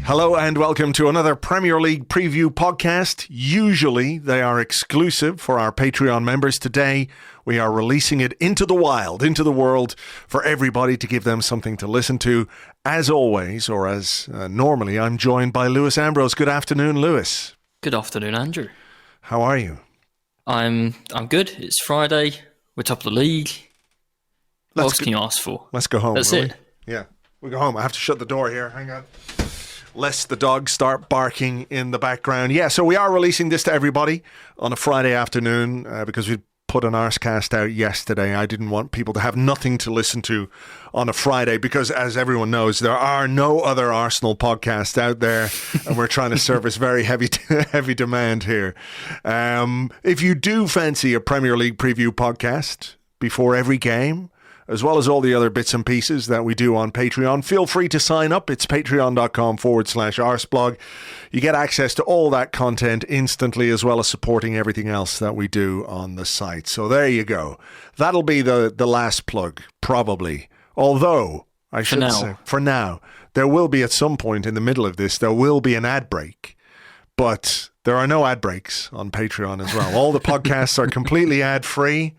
Hello and welcome to another Premier League preview podcast. Usually they are exclusive for our Patreon members. Today we are releasing it into the wild, into the world for everybody to give them something to listen to. As always, or as normally, I'm joined by Lewis Ambrose. Good afternoon, Lewis. Good afternoon, Andrew. How are you? I'm good. It's Friday. We're top of the league. What else can you ask for? Let's go home. That's it. Yeah, we go home. I have to shut the door here. Hang on. Lest the dogs start barking in the background. Yeah, so we are releasing this to everybody on a Friday afternoon because we put an Arsecast out yesterday. I didn't want people to have nothing to listen to on a Friday because, as everyone knows, there are no other Arsenal podcasts out there and we're trying to service very heavy demand here. If you do fancy a Premier League preview podcast before every game, as well as all the other bits and pieces that we do on Patreon, feel free to sign up. It's patreon.com/Arseblog. You get access to all that content instantly, as well as supporting everything else that we do on the site. So there you go. That'll be the last plug, probably. Although, I should say, for now, there will be at some point in the middle of this, there will be an ad break. But there are no ad breaks on Patreon as well. All the podcasts are completely ad-free.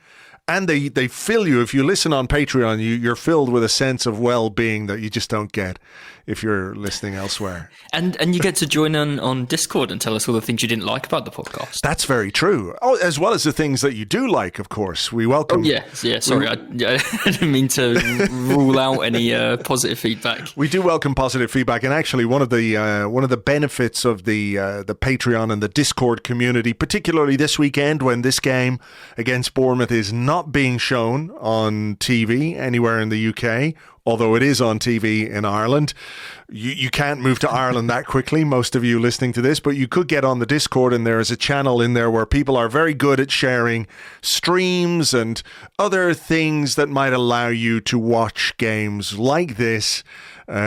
And they fill you, if you listen on Patreon, you're filled with a sense of well-being that you just don't get if you're listening elsewhere. And you get to join on Discord and tell us all the things you didn't like about the podcast. That's very true. Oh, as well as the things that you do like, of course. We welcome... Oh, yeah, sorry. I didn't mean to rule out any positive feedback. We do welcome positive feedback. And actually, one of the benefits of the Patreon and the Discord community, particularly this weekend when this game against Bournemouth is not being shown on TV anywhere in the UK, although it is on TV in Ireland. You can't move to Ireland that quickly, most of you listening to this, but you could get on the Discord and there is a channel in there where people are very good at sharing streams and other things that might allow you to watch games like this.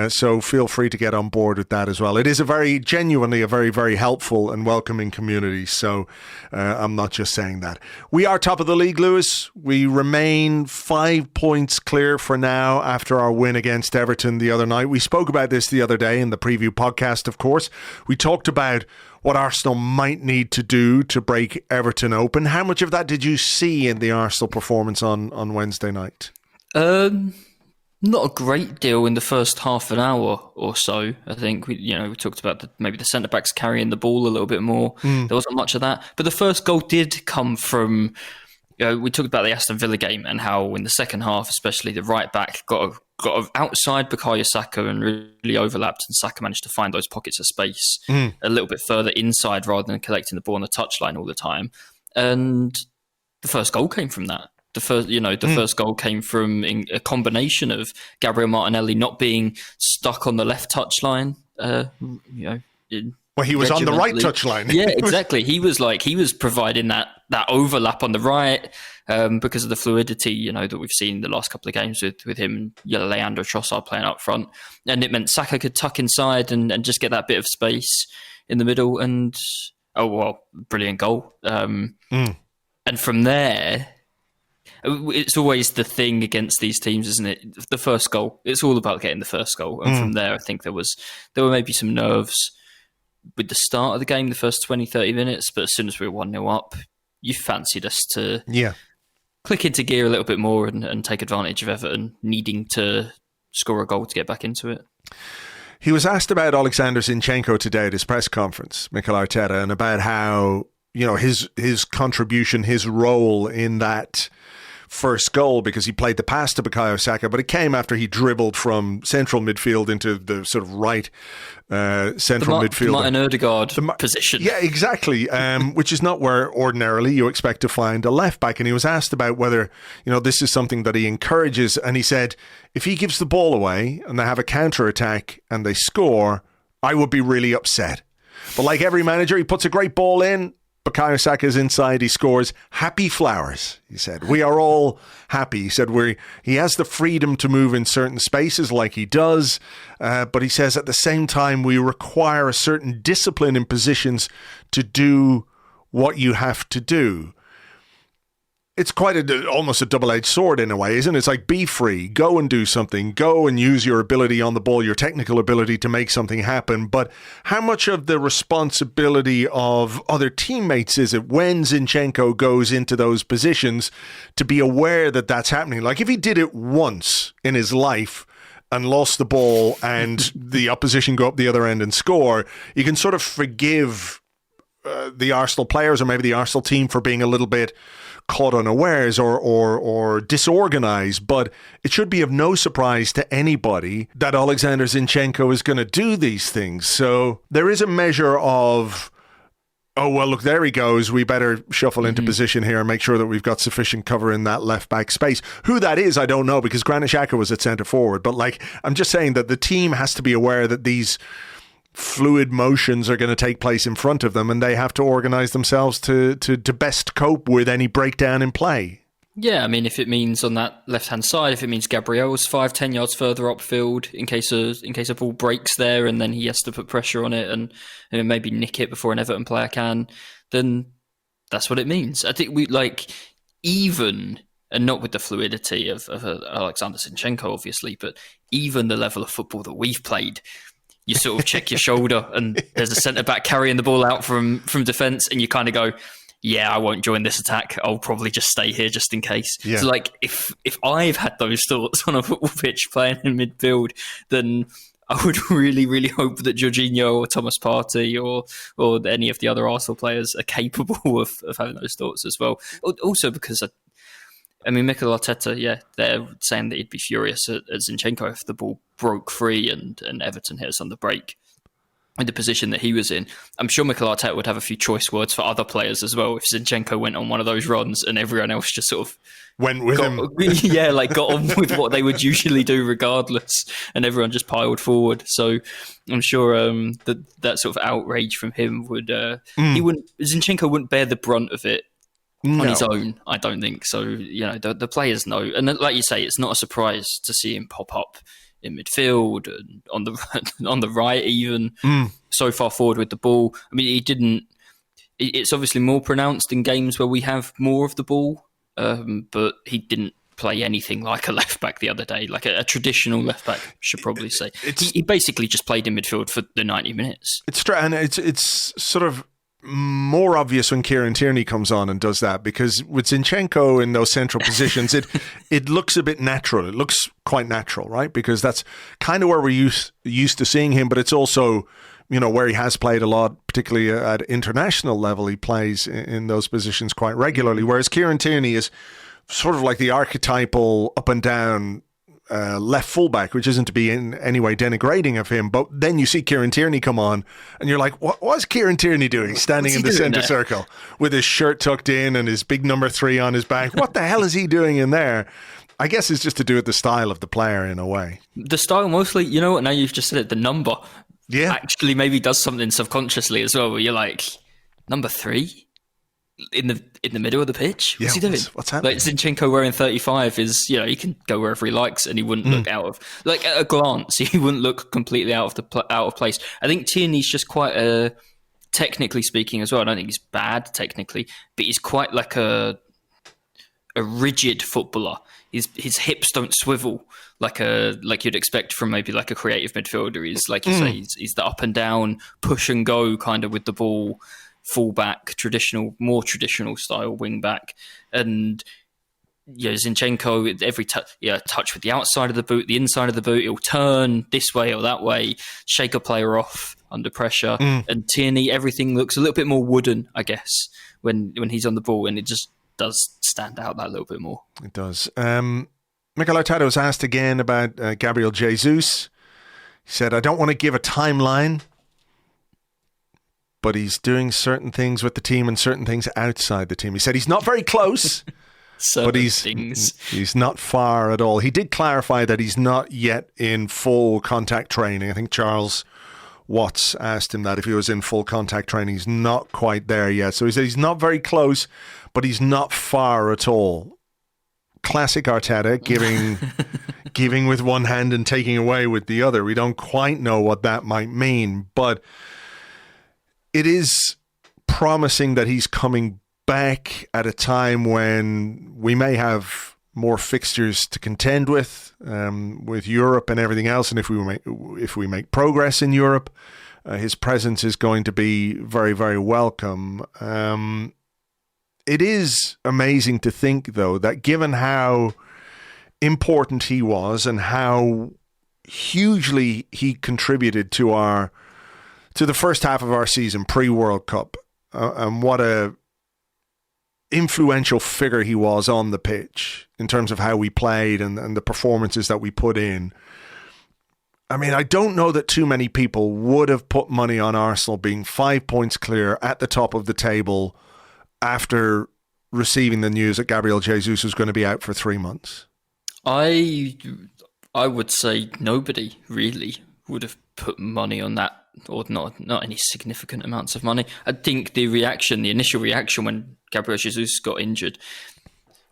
So feel free to get on board with that as well. It is genuinely a very, very helpful and welcoming community. So I'm not just saying that. We are top of the league, Lewis. We remain 5 points clear for now after our win against Everton the other night. We spoke about this the other day in the preview podcast, of course. We talked about what Arsenal might need to do to break Everton open. How much of that did you see in the Arsenal performance on Wednesday night? Not a great deal in the first half an hour or so. I think we talked about maybe the centre backs carrying the ball a little bit more. There wasn't much of that, but the first goal did come from. We talked about the Aston Villa game and how in the second half, especially the right back got outside Bukayo Saka and really overlapped, and Saka managed to find those pockets of space a little bit further inside rather than collecting the ball on the touchline all the time. And the first goal came from that. The first goal came from a combination of Gabriel Martinelli not being stuck on the left touchline. Well, he was on the right touchline. Yeah, exactly. He was providing that overlap on the right because of the fluidity, that we've seen the last couple of games with him and Leandro Trossard playing up front, and it meant Saka could tuck inside and just get that bit of space in the middle. And brilliant goal. And from there. It's always the thing against these teams, isn't it? The first goal. It's all about getting the first goal. And from there, I think there were maybe some nerves with the start of the game, the first 20, 30 minutes. But as soon as we were 1-0 up, you fancied us to click into gear a little bit more and take advantage of Everton needing to score a goal to get back into it. He was asked about Alexander Zinchenko today at his press conference, Mikel Arteta, and about how, his contribution, his role in that first goal, because he played the pass to Bukayo Saka, but it came after he dribbled from central midfield into the sort of right central midfield. The Martin Odegaard position. Yeah, exactly, which is not where ordinarily you expect to find a left back. And he was asked about whether, this is something that he encourages. And he said, if he gives the ball away and they have a counter-attack and they score, I would be really upset. But like every manager, he puts a great ball in, Bukayo Saka's inside, he scores. Happy flowers, he said. We are all happy. He said he has the freedom to move in certain spaces like he does, but he says at the same time we require a certain discipline in positions to do what you have to do. it's quite almost a double-edged sword in a way, isn't it? It's like, be free, go and do something, go and use your ability on the ball, your technical ability to make something happen. But how much of the responsibility of other teammates is it when Zinchenko goes into those positions to be aware that that's happening? Like, if he did it once in his life and lost the ball and the opposition go up the other end and score, you can sort of forgive the Arsenal players or maybe the Arsenal team for being a little bit caught unawares or disorganized. But it should be of no surprise to anybody that Alexander Zinchenko is going to do these things. So there is a measure of, oh, well, look, there he goes. We better shuffle into position here and make sure that we've got sufficient cover in that left-back space. Who that is, I don't know, because Granit Xhaka was at centre-forward. But, like, I'm just saying that the team has to be aware that these fluid motions are going to take place in front of them, and they have to organise themselves to best cope with any breakdown in play. Yeah, I mean, if it means on that left-hand side, if it means Gabriel's 5-10 yards further upfield in case a ball breaks there and then he has to put pressure on it and maybe nick it before an Everton player can, then that's what it means. I think we, like, even, and not with the fluidity of Alexander Zinchenko, obviously, but even the level of football that we've played, you sort of check your shoulder and there's a centre-back carrying the ball out from defence and you kind of go, yeah, I won't join this attack. I'll probably just stay here just in case. Yeah. So, like, if I've had those thoughts on a football pitch playing in midfield, then I would really, really hope that Jorginho or Thomas Partey or any of the other Arsenal players are capable of having those thoughts as well. Also because, I mean, Mikel Arteta, yeah, they're saying that he'd be furious at Zinchenko if the ball broke free and Everton hit us on the break in the position that he was in. I'm sure Mikel Arteta would have a few choice words for other players as well if Zinchenko went on one of those runs and everyone else just sort of went with him. Yeah, like got on with what they would usually do regardless, and everyone just piled forward. So I'm sure that sort of outrage from him would Zinchenko wouldn't bear the brunt of it on his own, I don't think. So, you know, the players know. And like you say, it's not a surprise to see him pop up in midfield and on the right even, so far forward with the ball. I mean, it's obviously more pronounced in games where we have more of the ball, but he didn't play anything like a left-back the other day, like a traditional left-back, should probably say. He basically just played in midfield for the 90 minutes. It's sort of more obvious when Kieran Tierney comes on and does that, because with Zinchenko in those central positions, it looks a bit natural. It looks quite natural, right? Because that's kind of where we're used to seeing him, but it's also, you know, where he has played a lot, particularly at international level. He plays in those positions quite regularly, whereas Kieran Tierney is sort of like the archetypal up and down left fullback, which isn't to be in any way denigrating of him, but then you see Kieran Tierney come on and you're like, what's Kieran Tierney doing standing in the centre circle with his shirt tucked in and his big number 3 on his back? What the hell is he doing in there? I guess it's just to do with the style of the player in a way. The style mostly, you know what, now you've just said it, the number actually maybe does something subconsciously as well, where you're like, number 3? In the middle of the pitch? What's he doing? What's happening? Like, Zinchenko wearing 35 is, you know, he can go wherever he likes and he wouldn't look out of, like, at a glance, he wouldn't look completely out of place. I think Tierney's just quite technically speaking as well, I don't think he's bad technically, but he's quite like a rigid footballer. His hips don't swivel like you'd expect from maybe like a creative midfielder. He's, like you say, he's the up and down, push and go kind of with the ball, fullback, more traditional style wing back. And Zinchenko, every touch with the outside of the boot, the inside of the boot, he'll turn this way or that way, shake a player off under pressure. And Tierney, everything looks a little bit more wooden, I guess, when he's on the ball, and it just does stand out that little bit more. It does. Mikel Arteta was asked again about Gabriel Jesus. He said, I don't want to give a timeline, but he's doing certain things with the team and certain things outside the team. He said he's not very close, but he's not far at all. He did clarify that he's not yet in full contact training. I think Charles Watts asked him that if he was in full contact training. He's not quite there yet. So he said he's not very close, but he's not far at all. Classic Arteta, giving with one hand and taking away with the other. We don't quite know what that might mean, but it is promising that he's coming back at a time when we may have more fixtures to contend with Europe and everything else, and if we make progress in Europe, his presence is going to be very, very welcome. It is amazing to think, though, that given how important he was and how hugely he contributed to the first half of our season pre-World Cup, and what a influential figure he was on the pitch in terms of how we played and the performances that we put in. I mean, I don't know that too many people would have put money on Arsenal being 5 points clear at the top of the table after receiving the news that Gabriel Jesus was going to be out for 3 months. I would say nobody really would have put money on that, or not any significant amounts of money. I think the initial reaction when Gabriel Jesus got injured,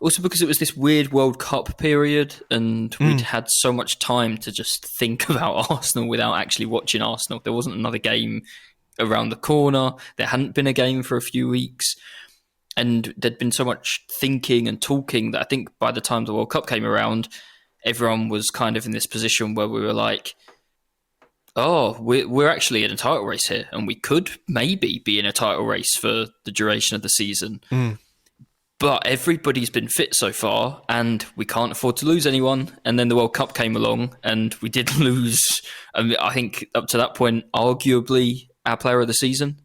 also because it was this weird World Cup period and we'd had so much time to just think about Arsenal without actually watching Arsenal. There wasn't another game around the corner. There hadn't been a game for a few weeks. And there'd been so much thinking and talking that I think by the time the World Cup came around, everyone was kind of in this position where we were like, oh, we're actually in a title race here, and we could maybe be in a title race for the duration of the season. But everybody's been fit so far, and we can't afford to lose anyone. And then the World Cup came along, and we did lose, I think, up to that point, arguably our player of the season.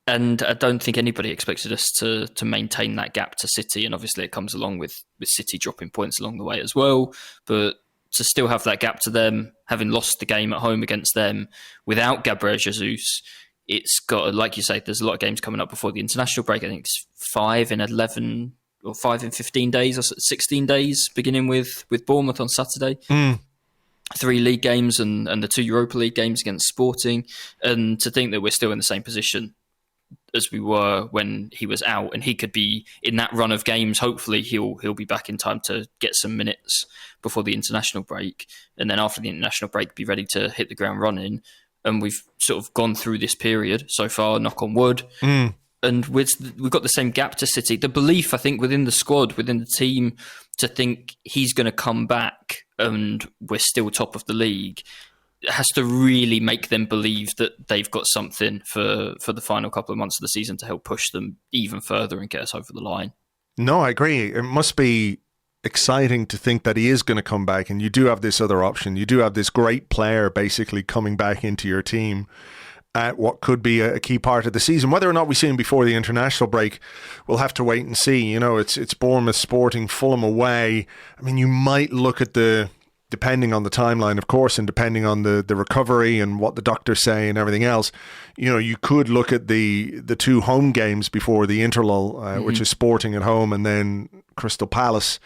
And I don't think anybody expected us to maintain that gap to City. And obviously it comes along with City dropping points along the way as well. But to still have that gap to them, having lost the game at home against them without Gabriel Jesus, it's got, like you say, there's a lot of games coming up before the international break. I think it's 5 in 11 or 5 in 15 days or 16 days, beginning with Bournemouth on Saturday. 3 league games and the 2 Europa League games against Sporting. And to think that we're still in the same position as we were when he was out, and he could be in that run of games. Hopefully he'll be back in time to get some minutes before the international break, and then after the international break be ready to hit the ground running. And we've sort of gone through this period so far, knock on wood, and we've got the same gap to City. The belief, I think, within the squad, within the team, to think he's going to come back and we're still top of the league, has to really make them believe that they've got something for the final couple of months of the season to help push them even further and get us over the line. No, I agree. It must be exciting to think that he is going to come back, and you do have this other option. You do have this great player basically coming back into your team at what could be a key part of the season. Whether or not we see him before the international break, we'll have to wait and see. You know, it's Bournemouth, Sporting, Fulham away. I mean, you might look at depending on the timeline, of course, and depending on the recovery and what the doctors say and everything else, you know, you could look at the 2 home games before the interlull, which is Sporting at home and then Crystal Palace,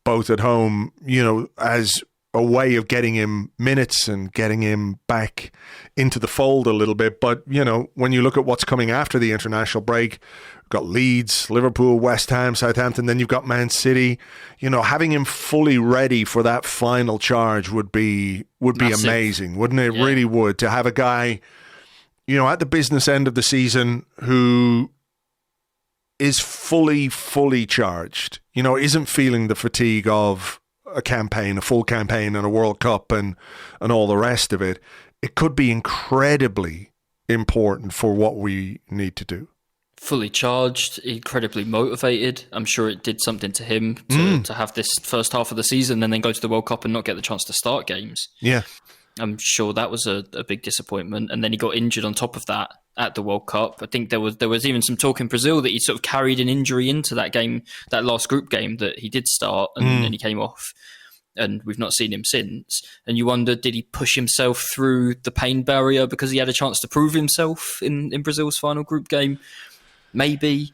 both at home, you know, as a way of getting him minutes and getting him back into the fold a little bit. But, you know, when you look at what's coming after the international break, we've got Leeds, Liverpool, West Ham, Southampton, then you've got Man City. You know, having him fully ready for that final charge would be massive. Amazing, wouldn't it? Yeah. Really would, to have a guy, you know, at the business end of the season who is fully charged, you know, isn't feeling the fatigue of a campaign, a full campaign and a World Cup and all the rest of it. It could be incredibly important for what we need to do. Fully charged, incredibly motivated. I'm sure it did something to him to have this first half of the season and then go to the World Cup and not get the chance to start games. Yeah. I'm sure that was a big disappointment. And then he got injured on top of that at the World Cup. I think there was even some talk in Brazil that he sort of carried an injury into that game, that last group game that he did start, and then he came off. And we've not seen him since. And you wonder, did he push himself through the pain barrier because he had a chance to prove himself in Brazil's final group game? Maybe.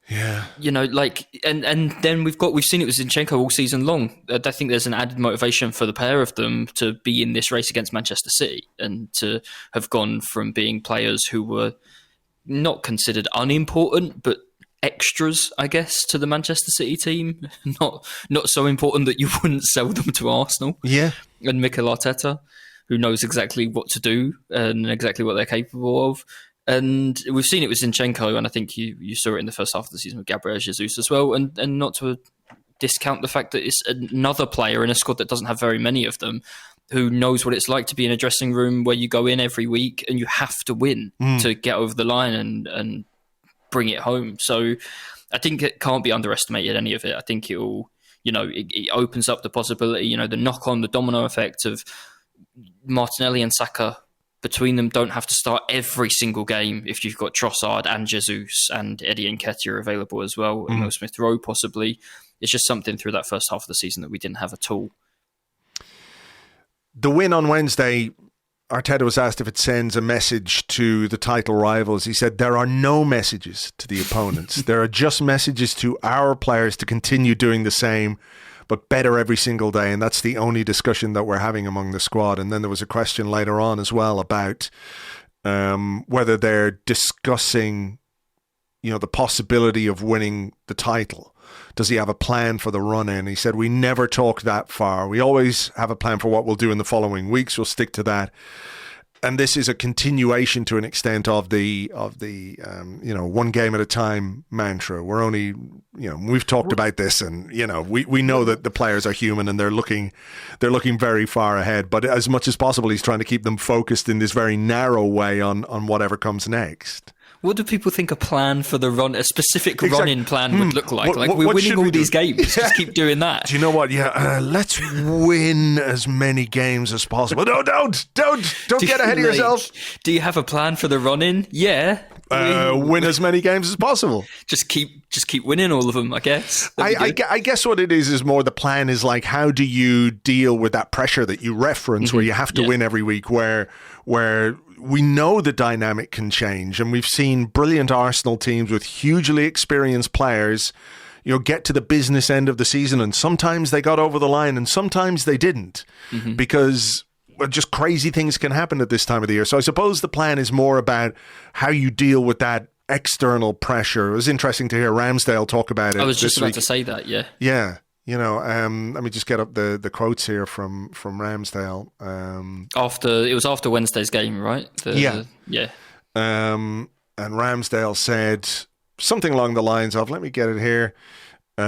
Yeah. You know, like, and then we've seen it with Zinchenko all season long. I think there's an added motivation for the pair of them to be in this race against Manchester City and to have gone from being players who were not considered unimportant, but extras, I guess, to the Manchester City team. Not so important that you wouldn't sell them to Arsenal. Yeah. And Mikel Arteta, who knows exactly what to do and exactly what they're capable of. And we've seen it with Zinchenko, and I think you saw it in the first half of the season with Gabriel Jesus as well. And not to discount the fact that it's another player in a squad that doesn't have very many of them, who knows what it's like to be in a dressing room where you go in every week and you have to win to get over the line and bring it home. So I think it can't be underestimated, any of it. I think it'll, it opens up the possibility, the knock on, the domino effect of Martinelli and Saka between them don't have to start every single game if you've got Trossard and Jesus and Eddie and Nketiah available as well, and Will Smith-Rowe possibly. It's just something through that first half of the season that we didn't have at all. The win on Wednesday, Arteta was asked if it sends a message to the title rivals. He said, there are no messages to the opponents. There are just messages to our players to continue doing the same, but better every single day. And that's the only discussion that we're having among the squad. And then there was a question later on as well about whether they're discussing, the possibility of winning the title. Does he have a plan for the run-in? He said, we never talk that far. We always have a plan for what we'll do in the following weeks. We'll stick to that. And this is a continuation to an extent of the one game at a time mantra. We're only, we've talked about this, and we know that the players are human and they're looking very far ahead. But as much as possible, he's trying to keep them focused in this very narrow way on whatever comes next. What do people think a specific run-in plan would look like? We're winning all these games. Just keep doing that. Do you know what? Yeah, let's win as many games as possible. No, don't get ahead of yourself. Do you have a plan for the run-in? Yeah. Win as many games as possible. Just keep winning all of them, I guess. I guess what it is more the plan is like, how do you deal with that pressure that you reference where you have to win every week, where we know the dynamic can change, and we've seen brilliant Arsenal teams with hugely experienced players, get to the business end of the season, and sometimes they got over the line and sometimes they didn't because just crazy things can happen at this time of the year. So I suppose the plan is more about how you deal with that external pressure. It was interesting to hear Ramsdale talk about it. I was just about to say that, yeah. Yeah. Let me just get up the quotes here from Ramsdale. It was after Wednesday's game, right? Yeah. And Ramsdale said something along the lines of, let me get it here. He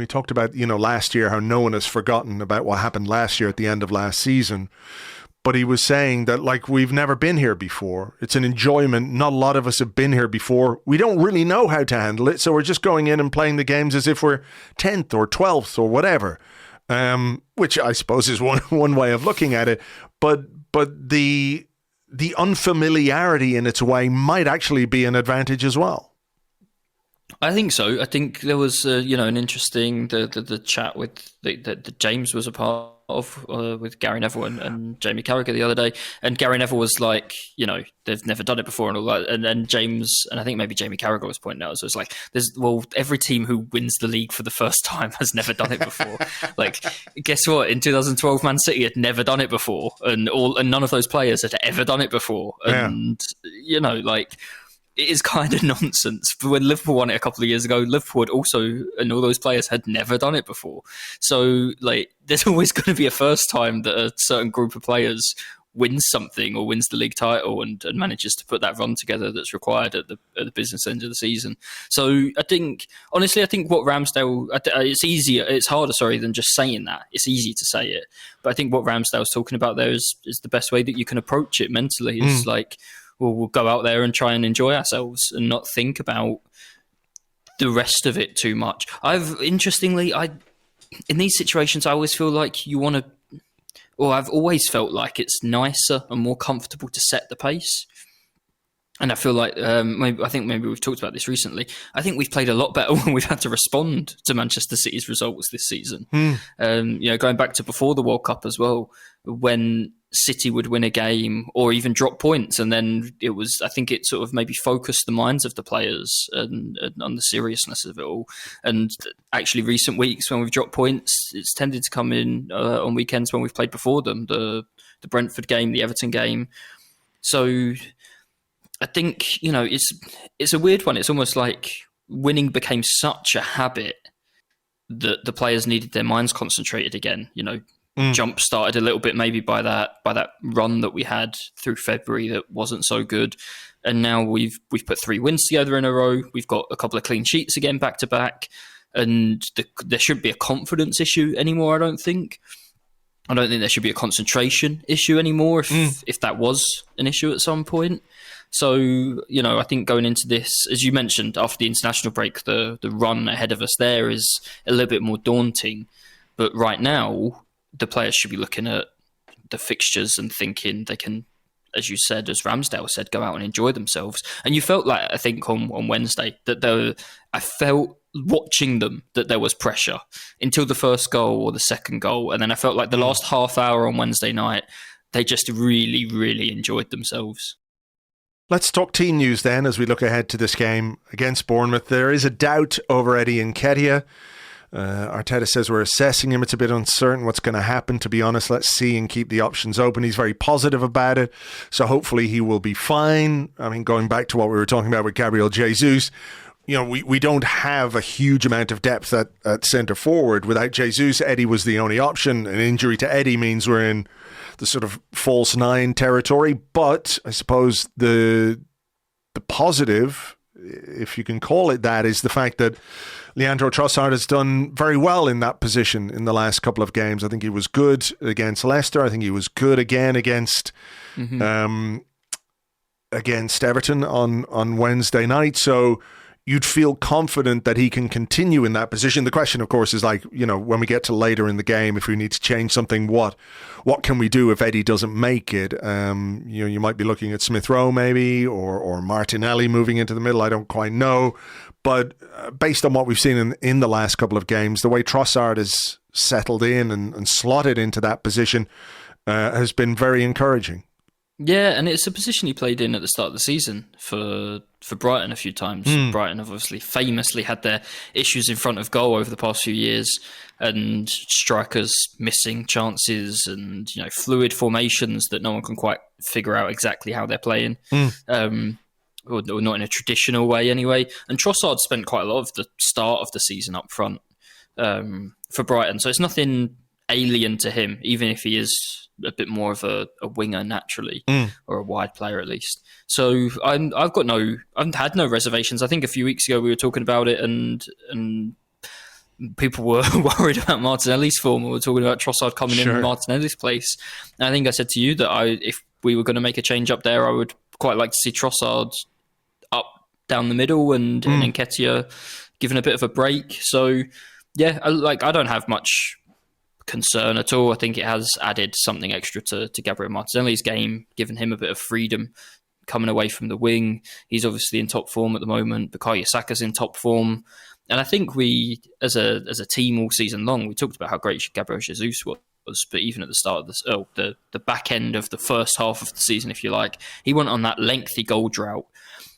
talked about, last year, how no one has forgotten about what happened last year at the end of last season. But he was saying that, we've never been here before. It's an enjoyment. Not a lot of us have been here before. We don't really know how to handle it. So we're just going in and playing the games as if we're 10th or 12th or whatever, which I suppose is one way of looking at it. But the unfamiliarity in its way might actually be an advantage as well. I think so. I think there was, an interesting the chat with that James was a part of with Gary Neville and Jamie Carragher the other day, and Gary Neville was like, they've never done it before and all that, and then James, and I think maybe Jamie Carragher was pointing out, so it's like, every team who wins the league for the first time has never done it before. Guess what? In 2012, Man City had never done it before, and none of those players had ever done it before, and it is kind of nonsense. But when Liverpool won it a couple of years ago, Liverpool had also, and all those players had never done it before. So, there's always going to be a first time that a certain group of players wins something or wins the league title and manages to put that run together that's required at the business end of the season. So, I think what Ramsdale, it's harder, than just saying that. It's easy to say it. But I think what Ramsdale's talking about there is the best way that you can approach it mentally. It's we'll go out there and try and enjoy ourselves and not think about the rest of it too much. In these situations, I always feel like I've always felt like it's nicer and more comfortable to set the pace. And I feel like, maybe we've talked about this recently. I think we've played a lot better when we've had to respond to Manchester City's results this season. Going back to before the World Cup as well, when City would win a game or even drop points, and then it sort of maybe focused the minds of the players and on the seriousness of it all. And actually, recent weeks when we've dropped points, it's tended to come in on weekends when we've played before them, the Brentford game, the Everton game. So I think it's a weird one. It's almost like winning became such a habit that the players needed their minds concentrated again. jump started a little bit maybe by that run that we had through February that wasn't so good. And now we've put 3 wins together in a row. We've got a couple of clean sheets again back to back. And there shouldn't be a confidence issue anymore, I don't think. I don't think there should be a concentration issue anymore if that was an issue at some point. So, I think going into this, as you mentioned, after the international break, the run ahead of us there is a little bit more daunting. But right now, the players should be looking at the fixtures and thinking they can, as you said, as Ramsdale said, go out and enjoy themselves. And you felt like, I think on Wednesday, that I felt watching them that there was pressure until the first goal or the second goal. And then I felt like the last half hour on Wednesday night, they just really, really enjoyed themselves. Let's talk team news then as we look ahead to this game against Bournemouth. There is a doubt over Eddie Nketiah. Arteta says we're assessing him. It's a bit uncertain what's going to happen, to be honest. Let's see and keep the options open. He's very positive about it, so hopefully he will be fine. I mean, going back to what we were talking about with Gabriel Jesus, we don't have a huge amount of depth at centre forward. Without Jesus, Eddie was the only option. An injury to Eddie means we're in the sort of false 9 territory. But I suppose the positive, if you can call it that, is the fact that Leandro Trossard has done very well in that position in the last couple of games. I think he was good against Leicester. I think he was good again against Everton on Wednesday night. So you'd feel confident that he can continue in that position. The question, of course, is when we get to later in the game, if we need to change something, what can we do if Eddie doesn't make it? You might be looking at Smith Rowe maybe, or Martinelli moving into the middle. I don't quite know. But based on what we've seen in the last couple of games, the way Trossard has settled in and slotted into that position has been very encouraging. Yeah, and it's a position he played in at the start of the season for Brighton a few times. Brighton have obviously famously had their issues in front of goal over the past few years, and strikers missing chances and fluid formations that no one can quite figure out exactly how they're playing. Or not in a traditional way anyway. And Trossard spent quite a lot of the start of the season up front for Brighton. So it's nothing alien to him, even if he is a bit more of a winger naturally, or a wide player at least. So I've had no reservations. I think a few weeks ago we were talking about it and people were worried about Martinelli's form. We were talking about Trossard coming in Martinelli's place. And I think I said to you that if we were going to make a change up there, I would quite like to see Trossard up down the middle and Nketiah given a bit of a break. So yeah, I don't have much concern at all. I think it has added something extra to Gabriel Martinelli's game, given him a bit of freedom coming away from the wing. He's obviously in top form at the moment. Bukayo Saka's in top form. And I think we, as a team all season long, we talked about how great Gabriel Jesus was. But even at the start of the back end of the first half of the season, if you like, he went on that lengthy goal drought.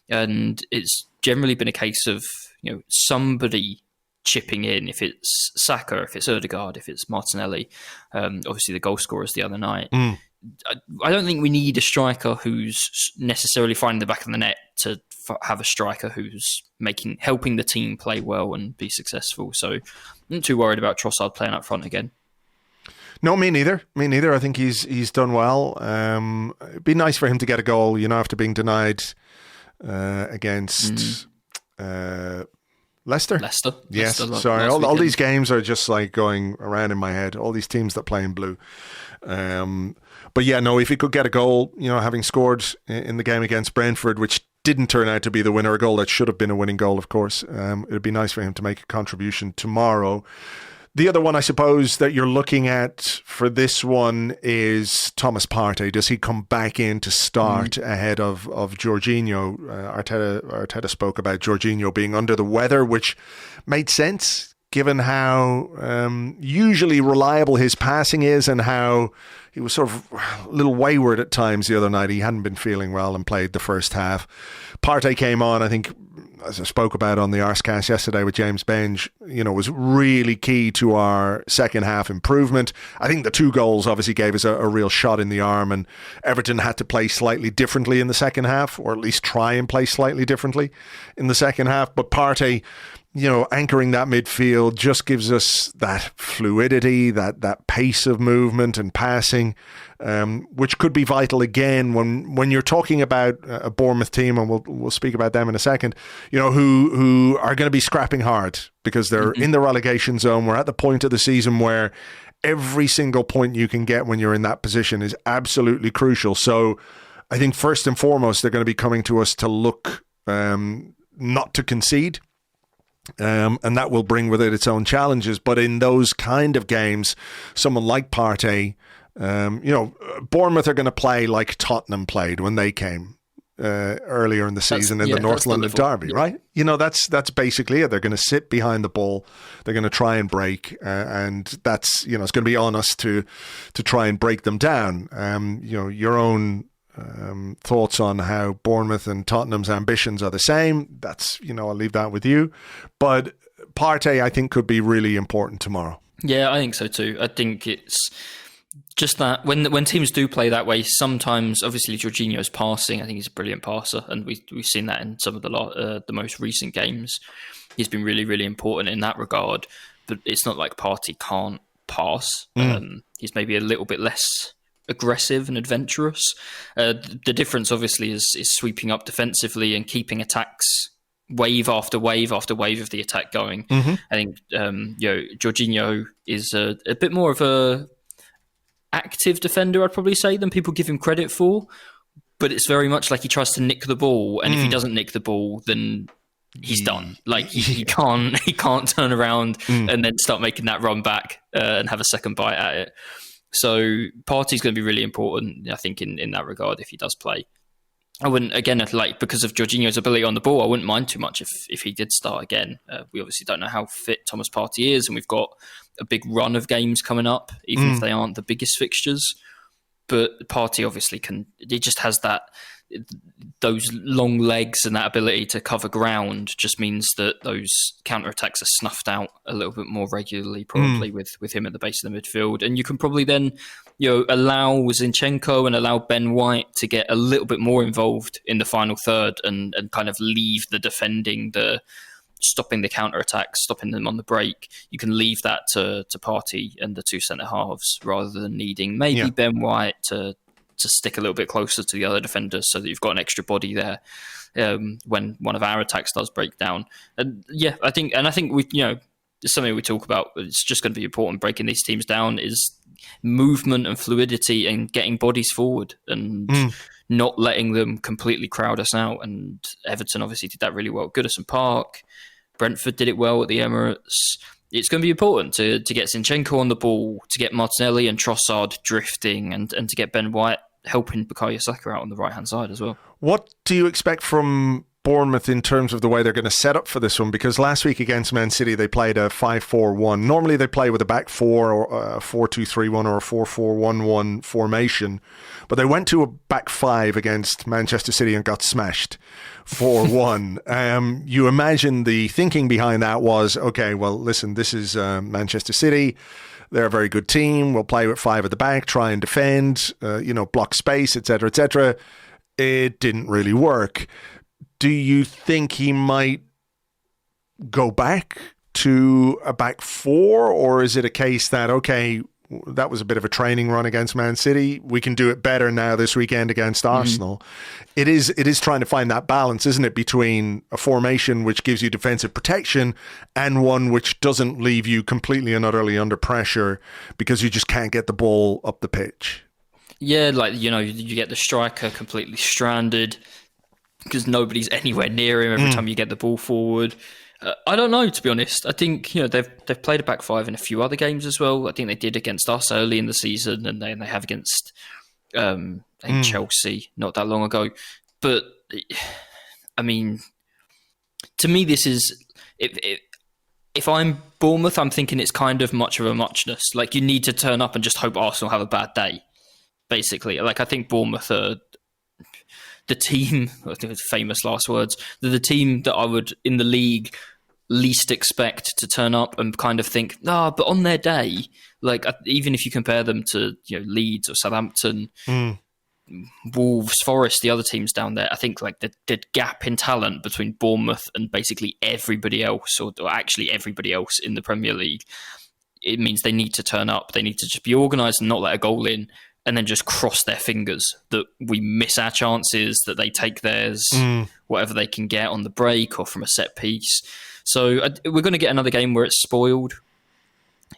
And it's generally been a case of somebody chipping in, if it's Saka, if it's Ødegaard, if it's Martinelli, obviously the goal scorers the other night. I don't think we need a striker who's necessarily finding the back of the net to have a striker who's helping the team play well and be successful. So I'm not too worried about Trossard playing up front again. No, me neither. I think he's done well. It'd be nice for him to get a goal, after being denied against Leicester. Yes, Leicester, sorry. All these games are just like going around in my head. All these teams that play in blue. But yeah, no, if he could get a goal, having scored in the game against Brentford, which didn't turn out to be the winner, a goal that should have been a winning goal, of course. It'd be nice for him to make a contribution tomorrow. The other one, I suppose, that you're looking at for this one is Thomas Partey. Does he come back in to start ahead of Jorginho? Arteta spoke about Jorginho being under the weather, which made sense given how usually reliable his passing is and how he was sort of a little wayward at times the other night. He hadn't been feeling well and played the first half. Partey came on, I think, as I spoke about on the Arscast yesterday with James Benge, was really key to our second half improvement. I think the 2 goals obviously gave us a real shot in the arm, and Everton had to play slightly differently in the second half, or at least try and play slightly differently in the second half. But Partey, anchoring that midfield just gives us that fluidity, that pace of movement and passing, which could be vital again when you're talking about a Bournemouth team, and we'll speak about them in a second, who are going to be scrapping hard because they're in the relegation zone. We're at the point of the season where every single point you can get when you're in that position is absolutely crucial. So I think first and foremost, they're going to be coming to us to look not to concede. And that will bring with it its own challenges. But in those kind of games, someone like Partey, Bournemouth are going to play like Tottenham played when they came earlier in the season in the North London derby, right? That's basically it. They're going to sit behind the ball. They're going to try and break, and that's it's going to be on us to try and break them down. Your own thoughts on how Bournemouth and Tottenham's ambitions are the same. That's, I'll leave that with you. But Partey, I think, could be really important tomorrow. Yeah, I think so too. I think it's just that when teams do play that way, sometimes, obviously, Jorginho's passing. I think he's a brilliant passer, and we've seen that in some of the most recent games. He's been really, really important in that regard. But it's not like Partey can't pass. He's maybe a little bit less aggressive and adventurous. The difference, obviously, is sweeping up defensively and keeping attacks wave after wave after wave of the attack going. I think Jorginho is a bit more of a active defender, I'd probably say, than people give him credit for. But it's very much like he tries to nick the ball, and if he doesn't nick the ball, then he's done. Like he can't turn around and then start making that run back and have a second bite at it. So Partey's going to be really important, I think, in that regard if he does play. I wouldn't, again, because of Jorginho's ability on the ball, I wouldn't mind too much if he did start again. We obviously don't know how fit Thomas Partey is, and we've got a big run of games coming up, even if they aren't the biggest fixtures. But Partey obviously he just has those long legs, and that ability to cover ground just means that those counter-attacks are snuffed out a little bit more regularly, probably with him at the base of the midfield. And you can probably then allow Zinchenko and allow Ben White to get a little bit more involved in the final third and kind of leave the defending, stopping the counter-attacks, stopping them on the break. You can leave that to Partey and the two centre-halves rather than needing maybe Ben White to stick a little bit closer to the other defenders so that you've got an extra body there when one of our attacks does break down. And I think we, it's something we talk about. It's just going to be important breaking these teams down is movement and fluidity and getting bodies forward and not letting them completely crowd us out. And Everton obviously did that really well at Goodison Park. Brentford did it well at the Emirates. It's going to be important to get Zinchenko on the ball, to get Martinelli and Trossard drifting, and to get Ben White helping Bukayo Saka out on the right-hand side as well. What do you expect from Bournemouth in terms of the way they're going to set up for this one? Because last week against Man City, they played a 5-4-1. Normally they play with a back four or a 4-2-3-1 or a 4-4-1-1 formation. But they went to a back five against Manchester City and got smashed 4-1. You imagine the thinking behind that was, okay, well, listen, this is Manchester City. They're a very good team. We'll play with five at the back, try and defend, block space, etc., etc. It didn't really work. Do you think he might go back to a back four, or is it a case that, okay, that was a bit of a training run against Man City, we can do it better now this weekend against Arsenal? It is trying to find that balance, isn't it, between a formation which gives you defensive protection and one which doesn't leave you completely and utterly under pressure because you just can't get the ball up the pitch. Yeah, you get the striker completely stranded because nobody's anywhere near him every time you get the ball forward. I don't know, to be honest. I think they've played a back five in a few other games as well. I think they did against us early in the season, and they have against Chelsea not that long ago. But I mean, to me, this is if I'm Bournemouth, I'm thinking it's kind of much of a muchness. Like, you need to turn up and just hope Arsenal have a bad day. Basically, I think Bournemouth are the team, I think it's famous last words, they're the team that I would, in the league, least expect to turn up and kind of think, but on their day, even if you compare them to Leeds or Southampton, Wolves, Forest, the other teams down there, I think like the gap in talent between Bournemouth and basically everybody else, or actually everybody else in the Premier League, it means they need to turn up. They need to just be organised and not let a goal in, and then just cross their fingers that we miss our chances, that they take theirs, whatever they can get on the break or from a set piece. So we're going to get another game where it's spoiled.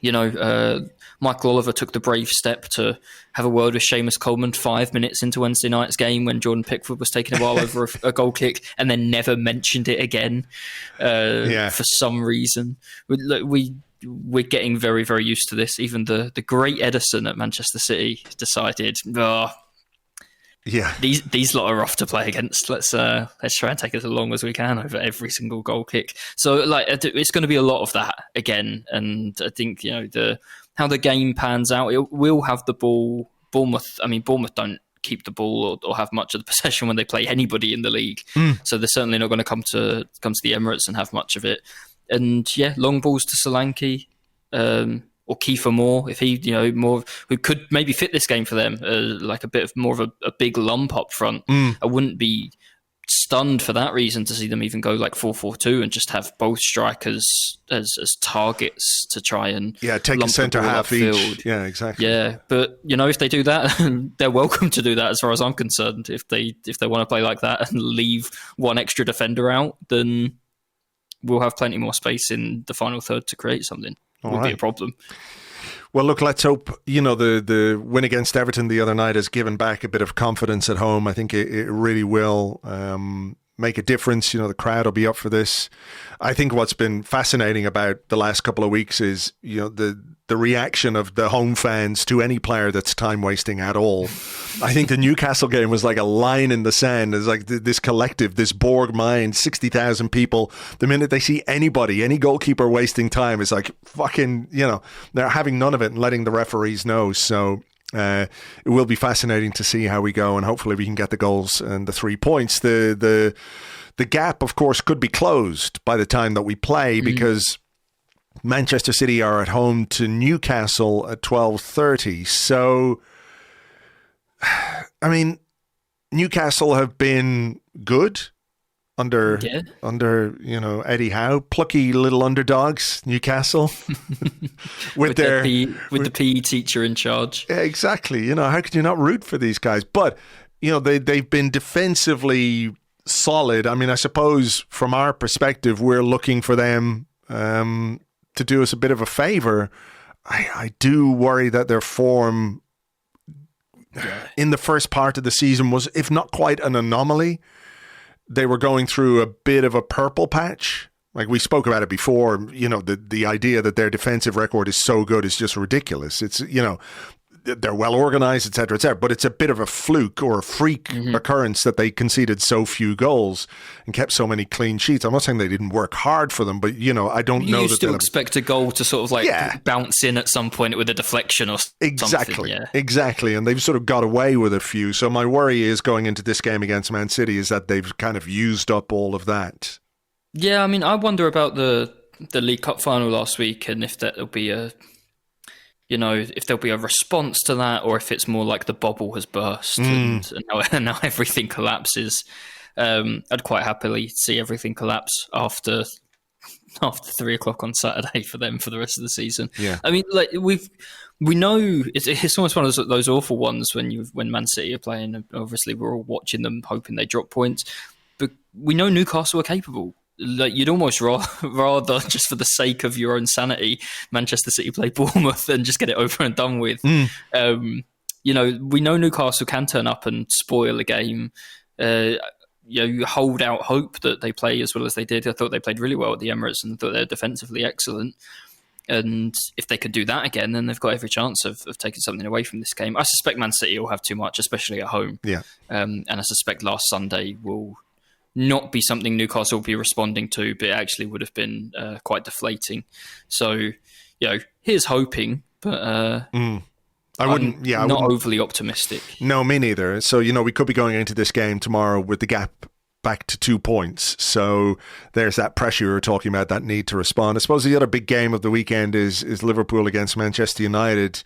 You know, Michael Oliver took the brave step to have a word with Seamus Coleman 5 minutes into Wednesday night's game when Jordan Pickford was taking a while over a goal kick, and then never mentioned it again for some reason. We're getting very, very used to this. Even the great Edison at Manchester City decided, these lot are off to play against. Let's try and take as long as we can over every single goal kick. So like it's going to be a lot of that again. And I think, you know, how the game pans out, it will have the ball. Bournemouth don't keep the ball or have much of the possession when they play anybody in the league. So they're certainly not going to come to the Emirates and have much of it. And yeah, long balls to Solanke or Kiefer Moore, if he, you know, more who could maybe fit this game for them, like a bit of more of a big lump up front. I wouldn't be stunned for that reason to see them even go like 4-4-2 and just have both strikers as targets to try and take a centre half each. Yeah, exactly. Yeah, but you know, if they do that, they're welcome to do that as far as I'm concerned. If they want to play like that and leave one extra defender out, then we'll have plenty more space in the final third to create something. Would be a problem. Well, look, let's hope, you know, the win against Everton the other night has given back a bit of confidence at home. I think it really will make a difference. You know, the crowd will be up for this. I think what's been fascinating about the last couple of weeks is, you know, the reaction of the home fans to any player that's time wasting at all. I think the Newcastle game was like a line in the sand. It's like this collective, this Borg mind, 60,000 people. The minute they see anybody, any goalkeeper wasting time, is like fucking, you know, they're having none of it and letting the referees know. So it will be fascinating to see how we go, and hopefully we can get the goals and the 3 points. The gap, of course, could be closed by the time that we play because Manchester City are at home to Newcastle at 12:30. So, I mean, Newcastle have been good under you know, Eddie Howe, plucky little underdogs. Newcastle with the PE teacher in charge. Yeah, exactly. You know, how could you not root for these guys? But you know, they've been defensively solid. I mean, I suppose from our perspective, we're looking for them to do us a bit of a favour. I do worry that their form in the first part of the season was, if not quite an anomaly, they were going through a bit of a purple patch. Like we spoke about it before, you know, the idea that their defensive record is so good is just ridiculous. It's, you know, they're well organized, et cetera, but it's a bit of a fluke or a freak occurrence that they conceded so few goals and kept so many clean sheets. I'm not saying they didn't work hard for them, but, you know, I don't know that still expect a goal to sort of like bounce in at some point with a deflection or something. Exactly. And they've sort of got away with a few. So my worry is going into this game against Man City is that they've kind of used up all of that. Yeah, I mean, I wonder about the League Cup final last week and if that'll be if there'll be a response to that, or if it's more like the bubble has burst and now everything collapses. I'd quite happily see everything collapse after 3 o'clock on Saturday for them for the rest of the season. Yeah. I mean, like we know it's almost one of those awful ones when Man City are playing. And obviously, we're all watching them, hoping they drop points, but we know Newcastle are capable. Like you'd almost rather, just for the sake of your own sanity, Manchester City play Bournemouth and just get it over and done with. You know, we know Newcastle can turn up and spoil a game. You hold out hope that they play as well as they did. I thought they played really well at the Emirates and thought they're defensively excellent. And if they could do that again, then they've got every chance of taking something away from this game. I suspect Man City will have too much, especially at home. Yeah. And I suspect last Sunday will not be something Newcastle will be responding to, but it actually would have been quite deflating. So, you know, here's hoping, but I wouldn't overly optimistic. No, me neither. So, you know, we could be going into this game tomorrow with the gap back to 2 points. So there's that pressure you were talking about, that need to respond. I suppose the other big game of the weekend is Liverpool against Manchester United.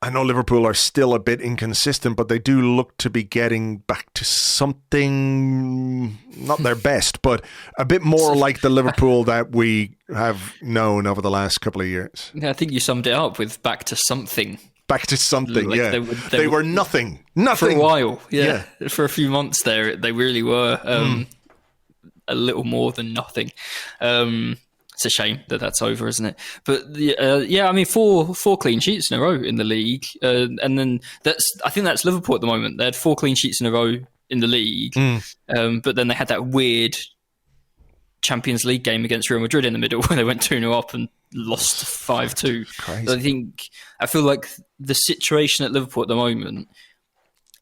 I know Liverpool are still a bit inconsistent, but they do look to be getting back to something, not their best, but a bit more like the Liverpool that we have known over the last couple of years. Yeah, I think you summed it up with back to something. Back to something, Like yeah. They were nothing. For a while, yeah. For a few months there, they really were a little more than nothing. It's a shame that that's over, isn't it? But I mean, four clean sheets in a row in the league, and then I think that's Liverpool at the moment. They had 4 clean sheets in a row in the league, but then they had that weird Champions League game against Real Madrid in the middle where they went 2-0 up and lost 5-2. I feel like the situation at Liverpool at the moment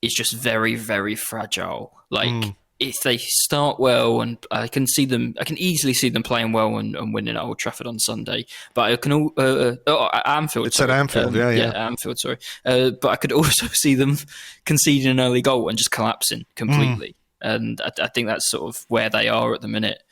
is just very, very fragile. Like, if they start well, and I can easily see them playing well and winning at Old Trafford on Sunday. But I can at Anfield. It's at Anfield, yeah, Anfield. Sorry, but I could also see them conceding an early goal and just collapsing completely. And I think that's sort of where they are at the minute.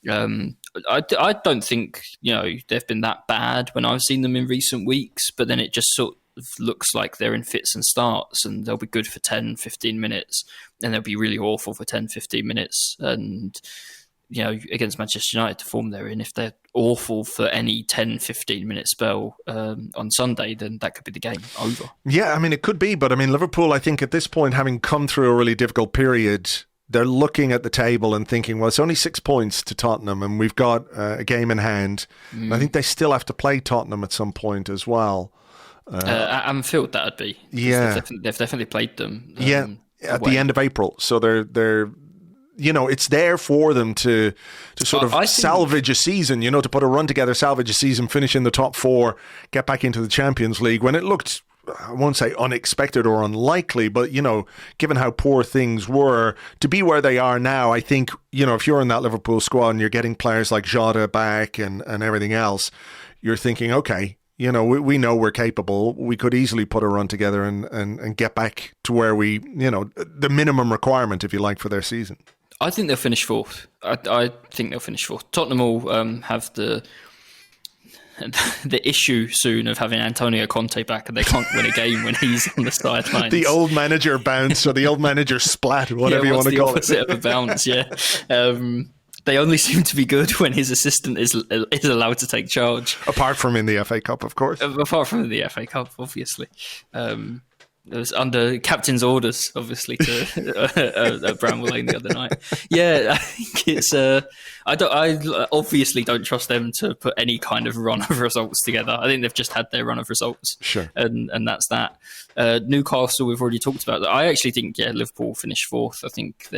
I don't think they've been that bad when I've seen them in recent weeks, but then it just sort of looks like they're in fits and starts, and they'll be good for 10-15 minutes, and they'll be really awful for 10-15 minutes. And against Manchester United, the form they're in, if they're awful for any 10-15 minute spell on Sunday, then that could be the game over. Yeah, I mean, it could be, but I mean, Liverpool, I think at this point, having come through a really difficult period, they're looking at the table and thinking, well, it's only 6 points to Tottenham, and we've got a game in hand. I think they still have to play Tottenham at some point as well. At Anfield, that'd be. Yeah. They've definitely played them. At the end of April. So they're it's there for them to sort of salvage a season, to put a run together, salvage a season, finish in the top 4, get back into the Champions League when it looked, I won't say unexpected or unlikely, but, given how poor things were, to be where they are now, I think, if you're in that Liverpool squad and you're getting players like Jota back and everything else, you're thinking, okay, we know we're capable. We could easily put a run together and get back to where we, the minimum requirement, if you like, for their season. I think they'll finish 4th. I think they'll finish 4th. Tottenham will have the issue soon of having Antonio Conte back, and they can't win a game when he's on the sidelines. The old manager bounce, or the old manager splat, whatever you want to call it. What's the opposite of a bounce, yeah. They only seem to be good when his assistant is allowed to take charge. Apart from in the FA Cup, of course. Apart from the FA Cup, obviously. It was under captain's orders, obviously, to at Bramall Lane the other night. Yeah, I think it's. I obviously don't trust them to put any kind of run of results together. I think they've just had their run of results, sure, and that's that. Newcastle, we've already talked about that. I actually think Liverpool will finish 4th. I think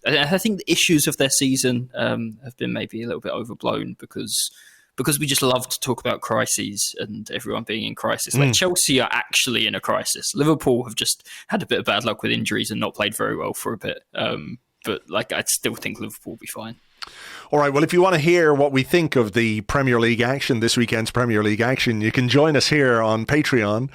I think the issues of their season have been maybe a little bit overblown because we just love to talk about crises and everyone being in crisis. Like Chelsea are actually in a crisis. Liverpool have just had a bit of bad luck with injuries and not played very well for a bit. But I still think Liverpool will be fine. All right, well, if you want to hear what we think of the Premier League action, this weekend's Premier League action, you can join us here on Patreon.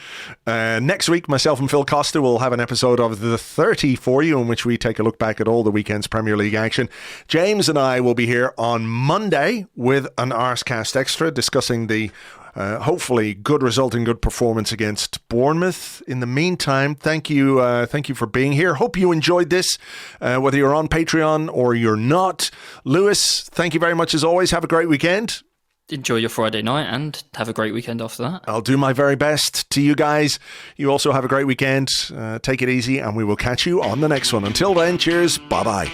Next week, myself and Phil Costa will have an episode of The 30 for you, in which we take a look back at all the weekend's Premier League action. James and I will be here on Monday with an Arsecast Extra discussing the hopefully good result and good performance against Bournemouth. In the meantime, thank you for being here. Hope you enjoyed this, whether you're on Patreon or you're not. Lewis, thank you very much as always. Have a great weekend. Enjoy your Friday night and have a great weekend after that. I'll do my very best. To you guys, you also have a great weekend. Take it easy, and we will catch you on the next one. Until then, cheers. Bye-bye.